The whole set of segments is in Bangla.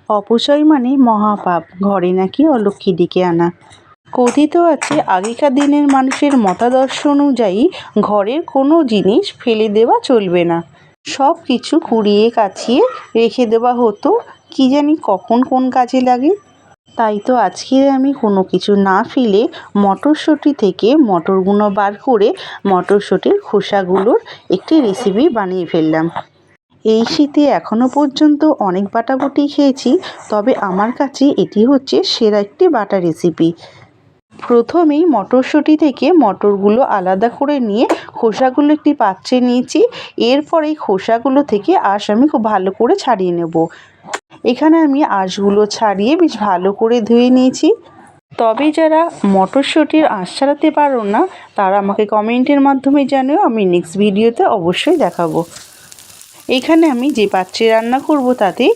অপচয় মানে মহাপাপ, ঘরে নাকি অলক্ষ্মী ডেকে আনা। কথিত আছে আগেকার দিনের মানুষের মতাদর্শ অনুযায়ী ঘরের কোনো জিনিস ফেলে দেওয়া চলবে না, সব কিছু কুড়িয়ে কাছিয়ে রেখে দেওয়া হতো, কি জানি কখন কোন কাজে লাগে। তাই তো আজকে আমি কোনো কিছু না ফেলে মটরশুঁটি থেকে মটরগুলো বার করে মটরশুঁটির খোসাগুলোর একটি রেসিপি বানিয়ে ফেললাম। এই শীতে এখনও পর্যন্ত অনেক বাটাবুটি খেয়েছি, তবে আমার কাছে এটি হচ্ছে সেরা একটি বাটা রেসিপি। প্রথমেই মটরশুঁটি থেকে মটরগুলো আলাদা করে নিয়ে খোসাগুলো একটি পাত্রে নিয়েছি। এরপরে খোসাগুলো থেকে আঁশ আমি খুব ভালো করে ছাড়িয়ে নেব। এখানে আমি আঁশগুলো ছাড়িয়ে বেশ ভালো করে ধুয়ে নিয়েছি। তবে যারা মটরশুঁটির আঁশ ছাড়াতে পারো না, তারা আমাকে কমেন্টের মাধ্যমে জানিও, আমি নেক্সট ভিডিওতে অবশ্যই দেখাবো। এখানে আমি যে পাত্রে রান্না করব তাতে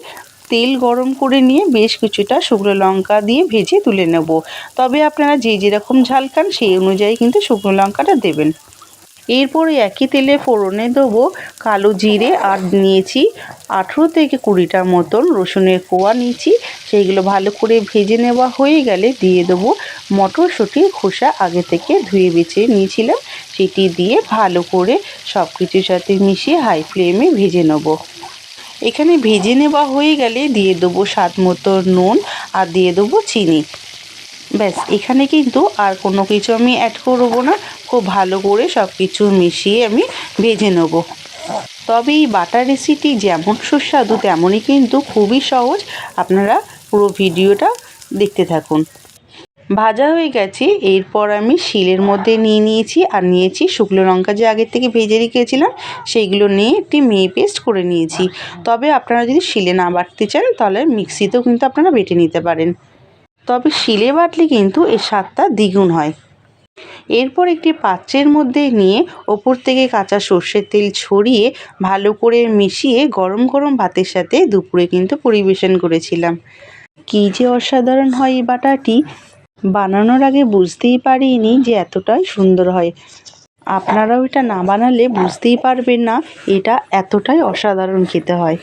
তেল গরম করে নিয়ে বেশ কিছুটা শুকনো লঙ্কা দিয়ে ভেজে তুলে নেব। তবে আপনারা যে যেরকম ঝাল খান সেই অনুযায়ী কিন্তু শুকনো লঙ্কাটা দেবেন। এরপরে একই তেলে ফোড়নে দেবো কালো জিরে, আর নিয়েছি 18 থেকে 20টা মতন রসুনের কোয়া নিয়েছি। সেইগুলো ভালো করে ভেজে নেওয়া হয়ে গেলে দিয়ে দেবো মটরশুঁটির খোসা আগে থেকে ধুয়ে বেছে নিয়েছিলাম, সেটি দিয়ে ভালো করে সব কিছুর সাথে মিশিয়ে হাই ফ্লেমে ভেজে নেব। এখানে ভেজে নেওয়া হয়ে গেলে দিয়ে দেবো স্বাদ মতো নুন আর দিয়ে দেবো চিনি। ব্যাস, এখানে কিন্তু আর কোনো কিছু আমি অ্যাড করব না। খুব ভালো করে সব কিছু মিশিয়ে আমি ভেজে নেব। তবে এই বাটার রেসিপি যেমন সুস্বাদু তেমনই কিন্তু খুবই সহজ। আপনারা পুরো ভিডিওটা দেখতে থাকুন। ভাজা হয়ে গেছে, এরপর আমি শিলের মধ্যে নিয়েছি আর নিয়েছি শুকনো লঙ্কা যে আগের থেকে ভেজে রেখেছিলাম, সেইগুলো নিয়ে একটি মিহি পেস্ট করে নিয়েছি। তবে আপনারা যদি শিলে না বাটতে চান তাহলে মিক্সিতেও কিন্তু আপনারা বেটে নিতে পারেন, তবে শিলে বাটলে কিন্তু এর স্বাদটা দ্বিগুণ হয়। এরপর একটি পাত্রের মধ্যে নিয়ে ওপর থেকে কাঁচা সর্ষের তেল ছড়িয়ে ভালো করে মিশিয়ে গরম গরম ভাতের সাথে দুপুরে কিন্তু পরিবেশন করেছিলাম। কী যে অসাধারণ হয় এই বাটাটি, বানানোর আগে বুঝতেই পারিনি যে এতটাই সুন্দর হয়। আপনারাও এটা না বানালে বুঝতেই পারবেন না এটা এতটাই অসাধারণ খেতে হয়।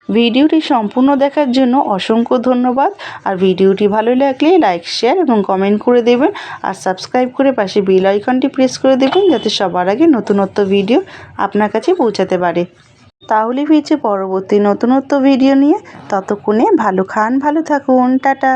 ভিডিওটি সম্পূর্ণ দেখার জন্য অসংখ্য ধন্যবাদ। আর ভিডিওটি ভালো লাগলে লাইক, শেয়ার এবং কমেন্ট করে দেবেন। আর সাবস্ক্রাইব করে পাশে বেল আইকনটি প্রেস করে দেবেন, যাতে সবার আগে নতুনত্ব ভিডিও আপনার কাছে পৌঁছাতে পারে। তাহলে ফিরছে পরবর্তী নতুনত্ব ভিডিও নিয়ে। ততক্ষণে ভালো খান, ভালো থাকুন, টাটা।